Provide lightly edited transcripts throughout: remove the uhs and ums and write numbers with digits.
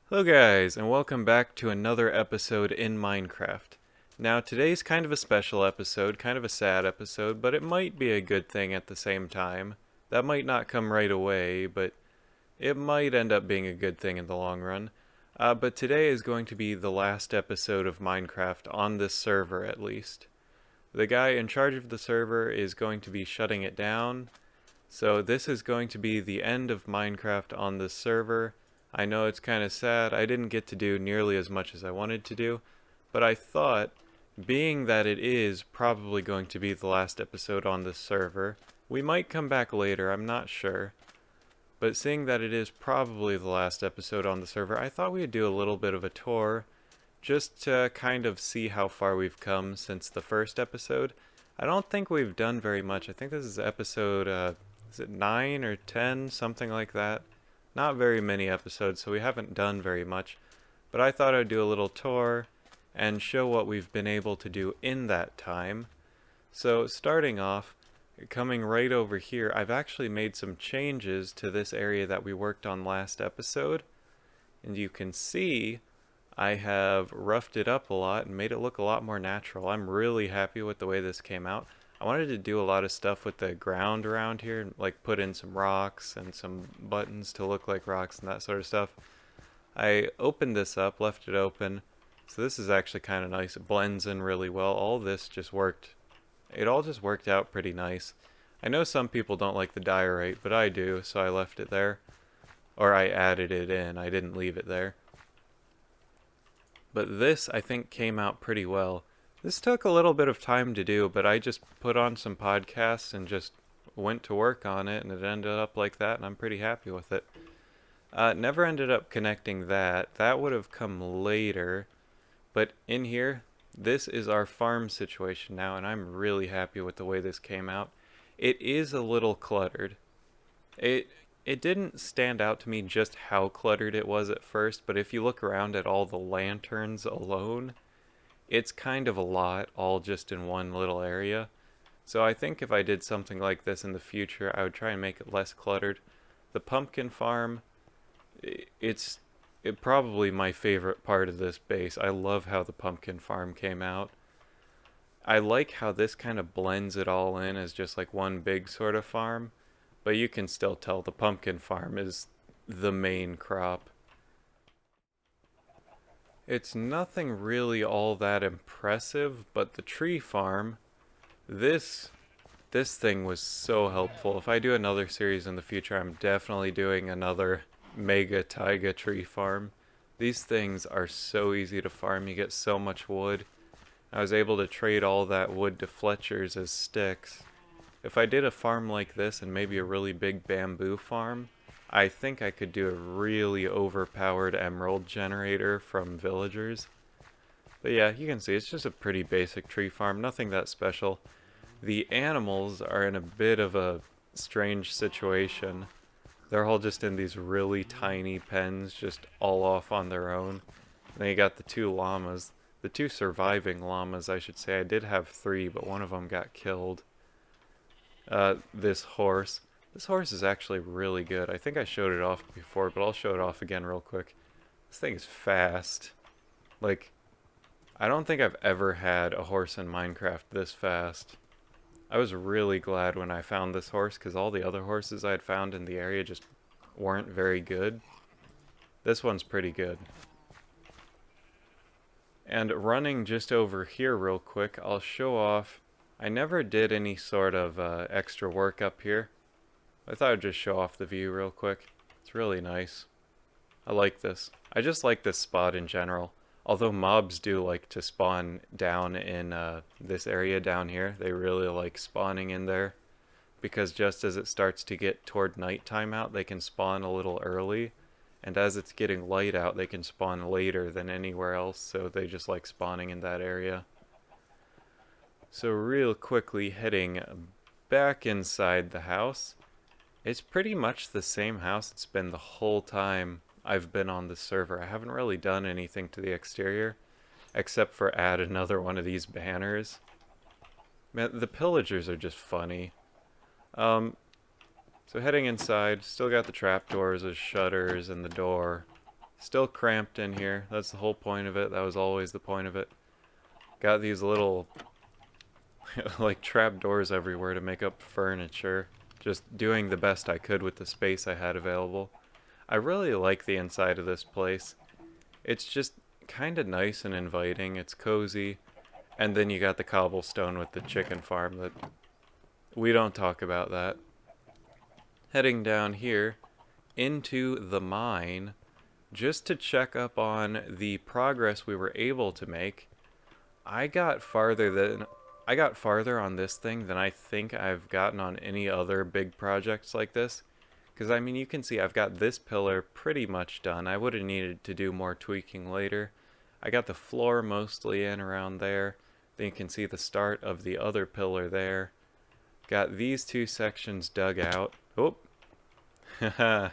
Hello guys, and welcome back to another episode in Minecraft. Now today's kind of a special episode, kind of a sad episode, but it might be a good thing at the same time. That might not come right away, but it might end up being a good thing in the long run. But today is going to be the last episode of Minecraft on this server at least. The guy in charge of the server is going to be shutting it down, so this is going to be the end of Minecraft on this server. I know it's kind of sad. I didn't get to do nearly as much as I wanted to do, but I thought, being that it is probably going to be the last episode on this server, we might come back later, I'm not sure. But seeing that it is probably the last episode on the server, I thought we'd do a little bit of a tour, just to kind of see how far we've come since the first episode. I don't think we've done very much. I think this is episode, is it 9 or 10, something like that? Not very many episodes, so we haven't done very much. But I thought I'd do a little tour and show what we've been able to do in that time. So starting off, coming right over here, I've actually made some changes to this area that we worked on last episode. And you can see I have roughed it up a lot and made it look a lot more natural. I'm really happy with the way this came out. I wanted to do a lot of stuff with the ground around here, like put in some rocks and some buttons to look like rocks and that sort of stuff. I opened this up, left it open, so this is actually kind of nice. It blends in really well. All this just worked. It all just worked out pretty nice. I know some people don't like the diorite, but I do, so I left it there. Or I added it in, I didn't leave it there. But this, I think, came out pretty well. This took a little bit of time to do, but I just put on some podcasts and just went to work on it, and it ended up like that, and I'm pretty happy with it. Never ended up connecting that. That would have come later. But in here, this is our farm situation now, and I'm really happy with the way this came out. It is a little cluttered. It it didn't stand out to me just how cluttered it was at first, but if you look around at all the lanterns alone, it's kind of a lot, all just in one little area. So I think if I did something like this in the future, I would try and make it less cluttered. The pumpkin farm, it's probably my favorite part of this base. I love how the pumpkin farm came out. I like how this kind of blends it all in as just like one big sort of farm, but you can still tell the pumpkin farm is the main crop. It's nothing really all that impressive, but the tree farm, this this thing was so helpful. If I do another series in the future, I'm definitely doing another mega taiga tree farm. These things are so easy to farm. You get so much wood. I was able to trade all that wood to Fletchers as sticks. If I did a farm like this and maybe a really big bamboo farm, I think I could do a really overpowered emerald generator from villagers. But yeah, you can see it's just a pretty basic tree farm, nothing that special. The animals are in a bit of a strange situation. They're all just in these really tiny pens, just all off on their own. And then you got the two llamas. The two surviving llamas, I should say. I did have three, but one of them got killed. This horse. This horse is actually really good. I think I showed it off before, but I'll show it off again real quick. This thing is fast. Like, I don't think I've ever had a horse in Minecraft this fast. I was really glad when I found this horse, because all the other horses I had found in the area just weren't very good. This one's pretty good. And running just over here real quick, I'll show off. I never did any sort of extra work up here. I thought I'd just show off the view real quick. It's really nice. I like this. I just like this spot in general. Although mobs do like to spawn down in this area down here. They really like spawning in there. Because just as it starts to get toward nighttime out, they can spawn a little early. And as it's getting light out, they can spawn later than anywhere else. So they just like spawning in that area. So real quickly heading back inside the house. It's pretty much the same house it's been the whole time I've been on the server. I haven't really done anything to the exterior, except for add another one of these banners. Man, the pillagers are just funny. So heading inside, still got the trapdoors as shutters and the door. Still cramped in here. That's the whole point of it. That was always the point of it. Got these little like trap doors everywhere to make up furniture. Just doing the best I could with the space I had available. I really like the inside of this place. It's just kind of nice and inviting. It's cozy. And then you got the cobblestone with the chicken farm that we don't talk about that. Heading down here into the mine just to check up on the progress we were able to make. I got farther on this thing than I think I've gotten on any other big projects like this. Because, I mean, you can see I've got this pillar pretty much done. I would have needed to do more tweaking later. I got the floor mostly in around there. Then you can see the start of the other pillar there. Got these two sections dug out. Oh, haha,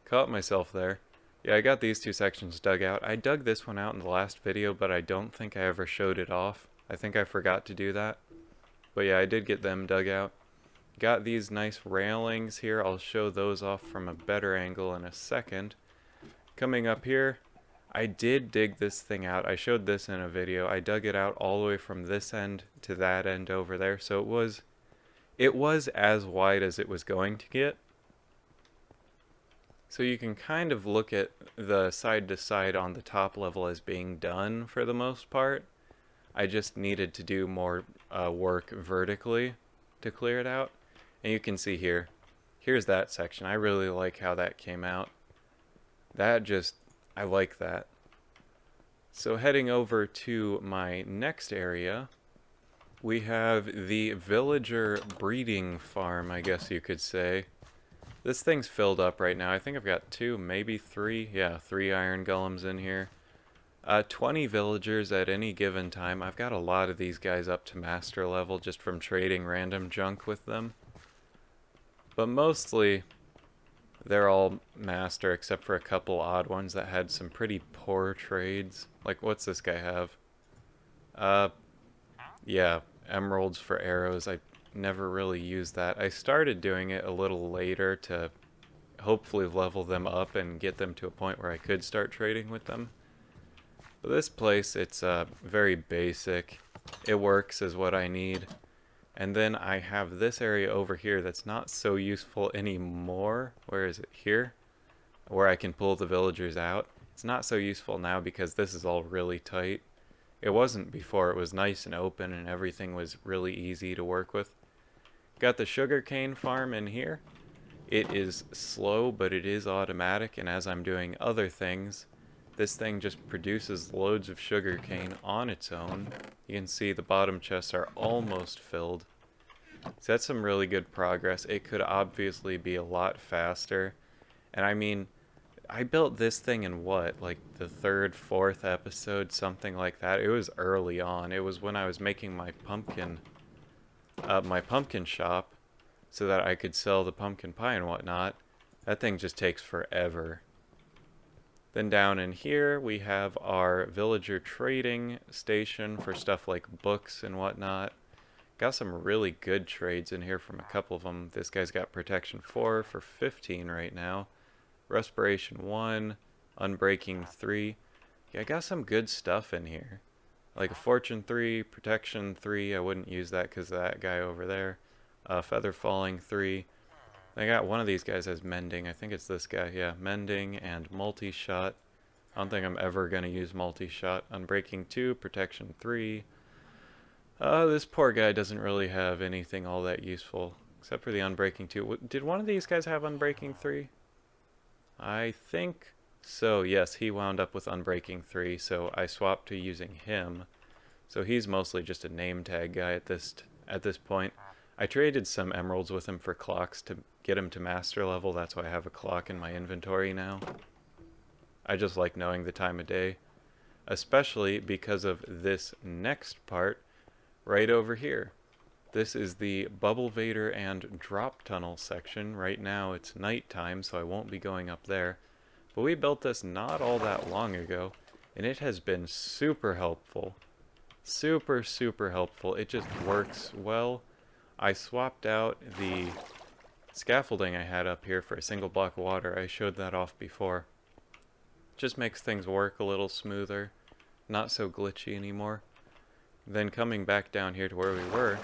caught myself there. Yeah, I got these two sections dug out. I dug this one out in the last video, but I don't think I ever showed it off. I think I forgot to do that. But yeah, I did get them dug out. Got these nice railings here. I'll show those off from a better angle in a second. Coming up here, I did dig this thing out. I showed this in a video. I dug it out all the way from this end to that end over there. So it was as wide as it was going to get. So you can kind of look at the side to side on the top level as being done for the most part. I just needed to do more work vertically to clear it out. And you can see here's that section. I really like how that came out. I like that. So heading over to my next area, we have the villager breeding farm, I guess you could say. This thing's filled up right now. I think I've got 2, maybe 3. Yeah, 3 iron golems in here. 20 villagers at any given time. I've got a lot of these guys up to master level just from trading random junk with them. But mostly, they're all master except for a couple odd ones that had some pretty poor trades. Like, what's this guy have? Yeah, emeralds for arrows. I never really used that. I started doing it a little later to hopefully level them up and get them to a point where I could start trading with them. But this place, it's very basic. It works as what I need. And then I have this area over here that's not so useful anymore. Where is it? Here? Where I can pull the villagers out. It's not so useful now because this is all really tight. It wasn't before. It was nice and open and everything was really easy to work with. Got the sugarcane farm in here. It is slow, but it is automatic, and as I'm doing other things, this thing just produces loads of sugarcane on its own. You can see the bottom chests are almost filled. So that's some really good progress. It could obviously be a lot faster. And I mean, I built this thing in what, like the 3rd, 4th episode, something like that. It was early on. It was when I was making my pumpkin shop so that I could sell the pumpkin pie and whatnot. That thing just takes forever. Then down in here we have our villager trading station for stuff like books and whatnot. Got some really good trades in here from a couple of them. This guy's got protection 4 for 15 right now. Respiration 1, unbreaking 3. Yeah, I got some good stuff in here. Like a fortune 3, protection 3. I wouldn't use that because of that guy over there. Feather falling 3. I got one of these guys as mending. I think it's this guy. Yeah, mending and multi-shot. I don't think I'm ever going to use multi-shot. Unbreaking 2, protection 3. This poor guy doesn't really have anything all that useful. Except for the unbreaking 2. Did one of these guys have unbreaking 3? I think so. Yes, he wound up with unbreaking 3, so I swapped to using him. So he's mostly just a name tag guy at this point. I traded some emeralds with him for clocks to get him to master level. That's why I have a clock in my inventory now. I just like knowing the time of day, especially because of this next part right over here. This is the Bubble Vader and Drop Tunnel section. Right now it's nighttime, so I won't be going up there. But we built this not all that long ago, and it has been super helpful. Super, super helpful. It just works well. I swapped out the scaffolding I had up here for a single block of water. I showed that off before. Just makes things work a little smoother, not so glitchy anymore. Then coming back down here to where we were,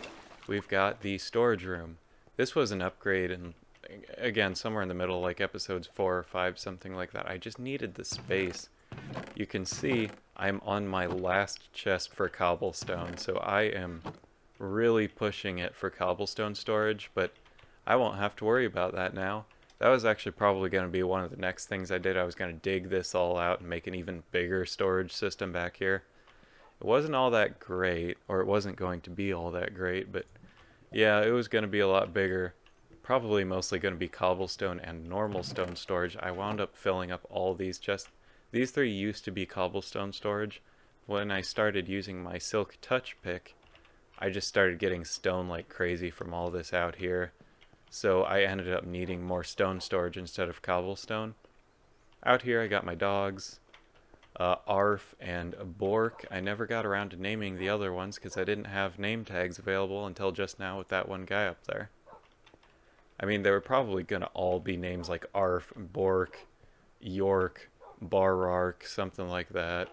we've got the storage room. This was an upgrade, and again, somewhere in the middle, like episodes 4 or 5, something like that. I just needed the space. You can see I'm on my last chest for cobblestone, so I am really pushing it for cobblestone storage, but I won't have to worry about that now. That was actually probably going to be one of the next things I did. I was going to dig this all out and make an even bigger storage system back here. It wasn't all that great, or it wasn't going to be all that great, but yeah, it was going to be a lot bigger. Probably mostly going to be cobblestone and normal stone storage. I wound up filling up all these chests. These 3 used to be cobblestone storage. When I started using my silk touch pick, I just started getting stone like crazy from all this out here. So I ended up needing more stone storage instead of cobblestone. Out here I got my dogs, Arf and Bork. I never got around to naming the other ones because I didn't have name tags available until just now with that one guy up there. I mean, they were probably going to all be names like Arf, Bork, York, Barark, something like that.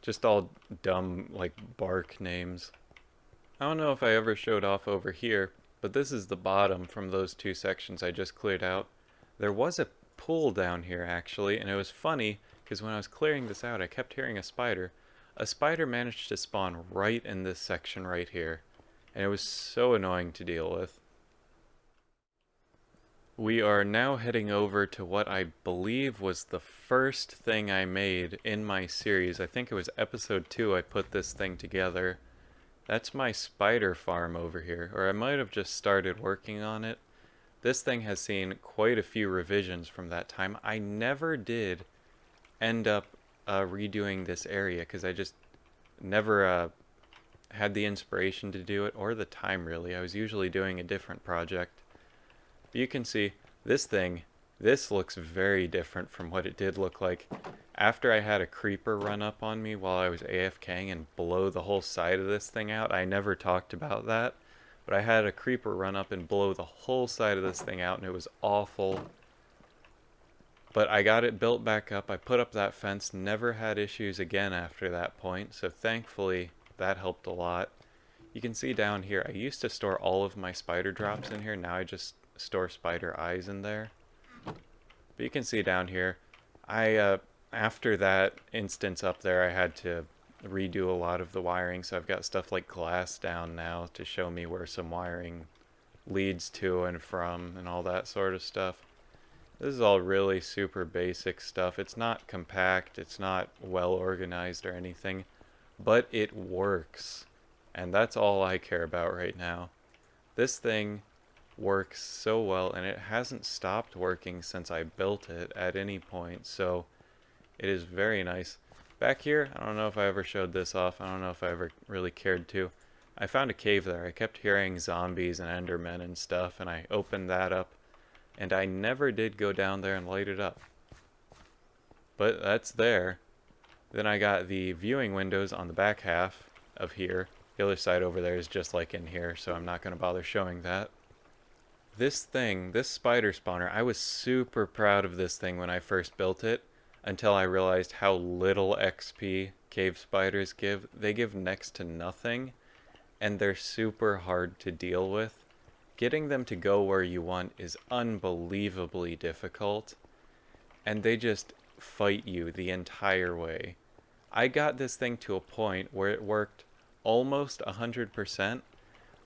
Just all dumb, like, bark names. I don't know if I ever showed off over here, but this is the bottom from those 2 sections I just cleared out. There was a pool down here, actually, and it was funny, because when I was clearing this out, I kept hearing a spider. A spider managed to spawn right in this section right here, and it was so annoying to deal with. We are now heading over to what I believe was the first thing I made in my series. I think it was episode 2 I put this thing together. That's my spider farm over here, or I might have just started working on it. This thing has seen quite a few revisions from that time. I never did end up redoing this area because I just never had the inspiration to do it, or the time really. I was usually doing a different project. You can see this looks very different from what it did look like. After I had a creeper run up on me while I was AFKing and blow the whole side of this thing out. I never talked about that, but I had a creeper run up and blow the whole side of this thing out, and it was awful. But I got it built back up. I put up that fence, never had issues again after that point, so thankfully that helped a lot. You can see down here, I used to store all of my spider drops in here. Now I just store spider eyes in there. But you can see down here, after that instance up there, I had to redo a lot of the wiring, so I've got stuff like glass down now to show me where some wiring leads to and from and all that sort of stuff. This is all really super basic stuff. It's not compact, it's not well organized or anything, but it works. And that's all I care about right now. This thing works so well, and it hasn't stopped working since I built it at any point, so it is very nice. Back here, I don't know if I ever showed this off. I don't know if I ever really cared to. I found a cave there. I kept hearing zombies and endermen and stuff, and I opened that up, and I never did go down there and light it up. But that's there. Then I got the viewing windows on the back half of here. The other side over there is just like in here, so I'm not going to bother showing that. This thing, this spider spawner, I was super proud of this thing when I first built it, until I realized how little XP cave spiders give. They give next to nothing, and they're super hard to deal with. Getting them to go where you want is unbelievably difficult, and they just fight you the entire way. I got this thing to a point where it worked almost 100%,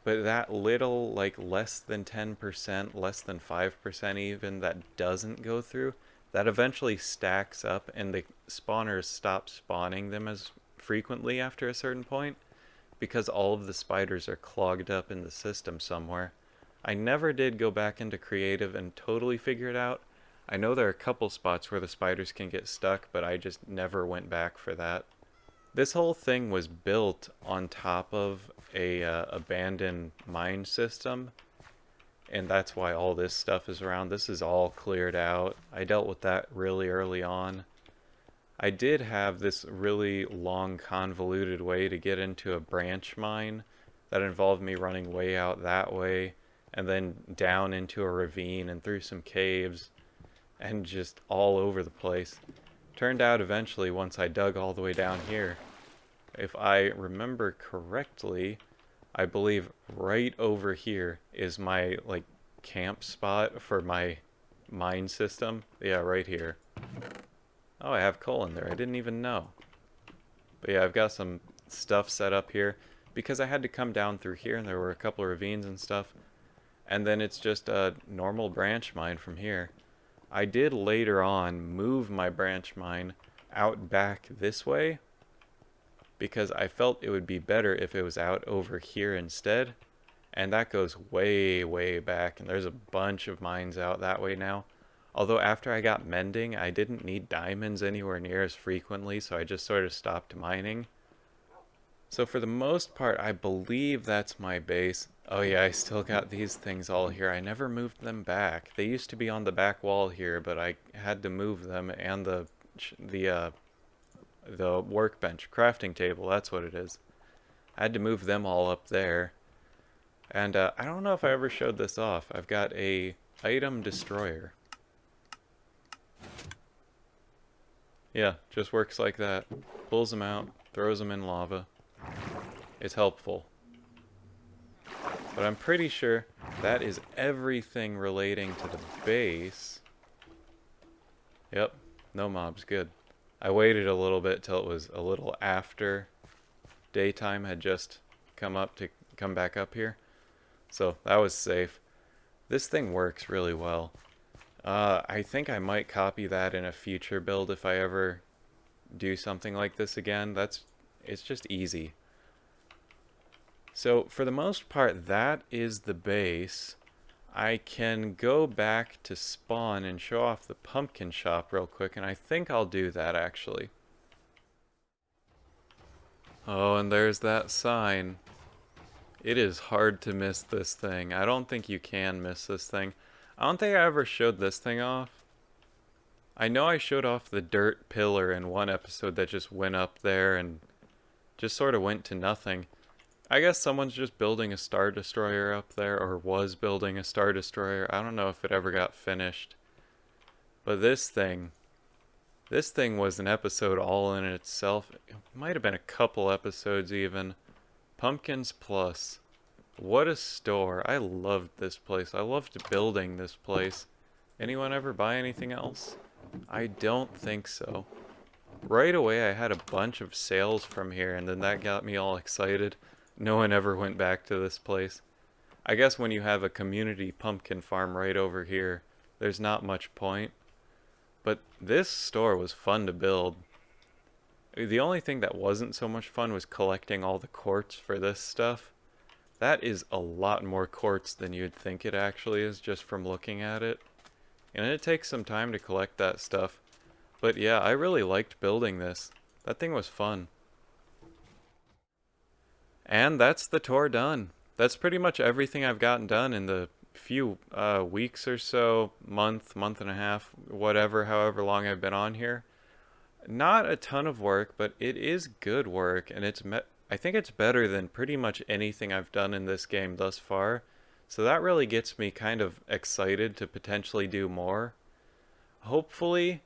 but that little, like less than 10%, less than 5% even, that doesn't go through, that eventually stacks up, and the spawners stop spawning them as frequently after a certain point, because all of the spiders are clogged up in the system somewhere. I never did go back into creative and totally figure it out. I know there are a couple spots where the spiders can get stuck, but I just never went back for that. This whole thing was built on top of a abandoned mine system, and that's why all this stuff is around. This is all cleared out. I dealt with that really early on. I did have this really long, convoluted way to get into a branch mine that involved me running way out that way, and then down into a ravine and through some caves, and just all over the place. Turned out eventually, once I dug all the way down here, if I remember correctly, I believe right over here is my, like, camp spot for my mine system. Yeah, right here. Oh, I have coal in there. I didn't even know. But yeah, I've got some stuff set up here because I had to come down through here and there were a couple of ravines and stuff. And then it's just a normal branch mine from here. I did later on move my branch mine out back this way because I felt it would be better if it was out over here instead. And that goes way, way back, and there's a bunch of mines out that way now. Although after I got mending, I didn't need diamonds anywhere near as frequently, so I just sort of stopped mining. So for the most part, I believe that's my base. Oh yeah, I still got these things all here. I never moved them back. They used to be on the back wall here, but I had to move them, and the workbench, crafting table, that's what it is. I had to move them all up there. And I don't know if I ever showed this off. I've got a item destroyer. Yeah, just works like that. Pulls them out, throws them in lava. It's helpful. But I'm pretty sure that is everything relating to the base. Yep, no mobs, good. I waited a little bit till it was a little after daytime had just come up to come back up here. So that was safe. This thing works really well. I think I might copy that in a future build if I ever do something like this again. It's just easy. So for the most part, that is the base. I can go back to spawn and show off the pumpkin shop real quick, and I think I'll do that actually. Oh, and there's that sign. It is hard to miss this thing. I don't think you can miss this thing. I don't think I ever showed this thing off. I know I showed off the dirt pillar in one episode that just went up there and just sort of went to nothing. I guess someone's just building a Star Destroyer up there, or was building a Star Destroyer. I don't know if it ever got finished. But this thing was an episode all in itself. It might have been a couple episodes even. Pumpkins Plus. What a store. I loved this place. I loved building this place. Anyone ever buy anything else? I don't think so. Right away I had a bunch of sales from here, and then that got me all excited. No one ever went back to this place. I guess when you have a community pumpkin farm right over here, there's not much point. But this store was fun to build. The only thing that wasn't so much fun was collecting all the quartz for this stuff. That is a lot more quartz than you'd think it actually is just from looking at it. And it takes some time to collect that stuff. But yeah, I really liked building this. That thing was fun. And that's the tour done. That's pretty much everything I've gotten done in the few weeks or so, month and a half, whatever, however long I've been on here. Not a ton of work, but it is good work, and I think it's better than pretty much anything I've done in this game thus far. So that really gets me kind of excited to potentially do more. Hopefully,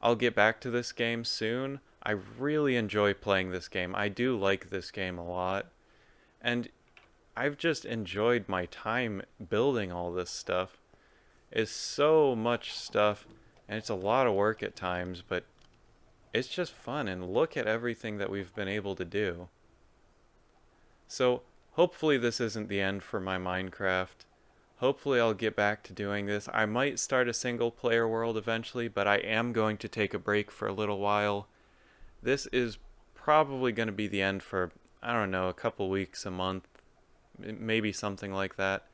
I'll get back to this game soon. I really enjoy playing this game. I do like this game a lot. And I've just enjoyed my time building all this stuff. It's so much stuff, and it's a lot of work at times, but it's just fun, and look at everything that we've been able to do. So, hopefully this isn't the end for my Minecraft. Hopefully I'll get back to doing this. I might start a single player world eventually, but I am going to take a break for a little while. This is probably going to be the end for, I don't know, a couple weeks, a month, maybe something like that.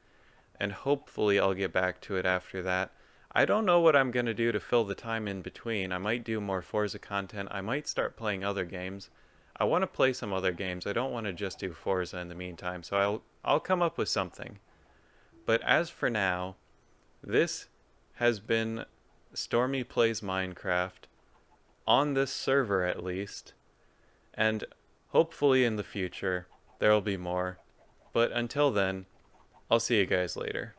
And hopefully I'll get back to it after that. I don't know what I'm going to do to fill the time in between. I might do more Forza content. I might start playing other games. I want to play some other games. I don't want to just do Forza in the meantime, so I'll come up with something. But as for now, this has been Stormy Plays Minecraft, on this server at least, and hopefully in the future there will be more. But until then, I'll see you guys later.